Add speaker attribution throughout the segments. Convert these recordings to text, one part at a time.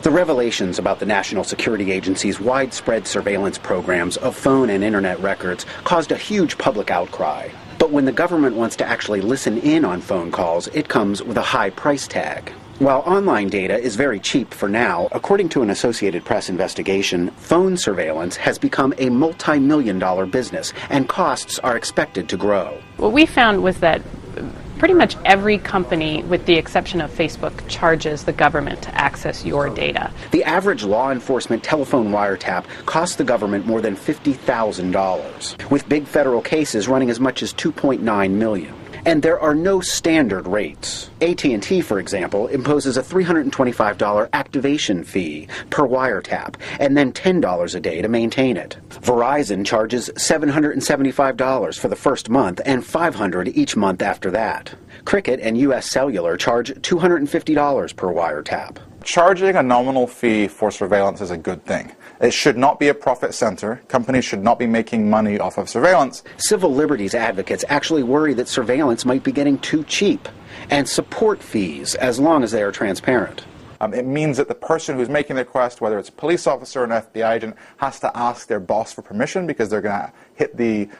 Speaker 1: The revelations about the National Security Agency's widespread surveillance programs of phone and internet records caused a huge public outcry. But when the government wants to actually listen in on phone calls, it comes with a high price tag. While online data is very cheap for now, according to an Associated Press investigation, phone surveillance has become a multi-million-dollar business, and costs are expected to grow.
Speaker 2: What we found was that pretty much every company, with the exception of Facebook, charges the government to access your data.
Speaker 1: The average law enforcement telephone wiretap costs the government more than $50,000, with big federal cases running as much as $2.9 million. And there are no standard rates. AT&T, for example, imposes a $325 activation fee per wiretap, and then $10 a day to maintain it. Verizon charges $775 for the first month and $500 each month after that. Cricket and U.S. Cellular charge $250 per wiretap.
Speaker 3: Charging a nominal fee for surveillance is a good thing. It should not be a profit center. Companies should not be making money off of surveillance.
Speaker 1: Civil liberties advocates actually worry that surveillance might be getting too cheap and support fees as long as they are transparent.
Speaker 3: It means that the person who's making the request, whether it's a police officer or an FBI agent, has to ask their boss for permission because they're going to hit the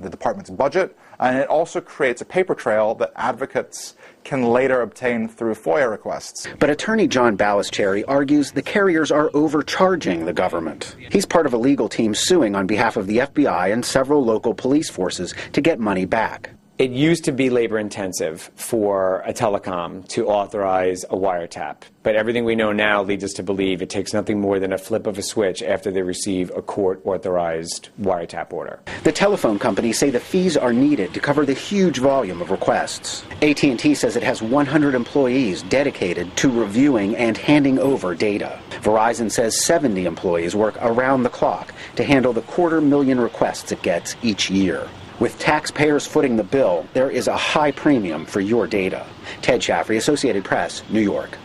Speaker 3: department's budget. And it also creates a paper trail that advocates can later obtain through FOIA requests.
Speaker 1: But attorney John Balistrieri argues the carriers are overcharging the government. He's part of a legal team suing on behalf of the FBI and several local police forces to get money back.
Speaker 4: It used to be labor-intensive for a telecom to authorize a wiretap, but everything we know now leads us to believe it takes nothing more than a flip of a switch after they receive a court-authorized wiretap order.
Speaker 1: The telephone companies say the fees are needed to cover the huge volume of requests. AT&T says it has 100 employees dedicated to reviewing and handing over data. Verizon says 70 employees work around the clock to handle the 250,000 requests it gets each year. With taxpayers footing the bill, there is a high premium for your data. Ted Shaffrey, Associated Press, New York.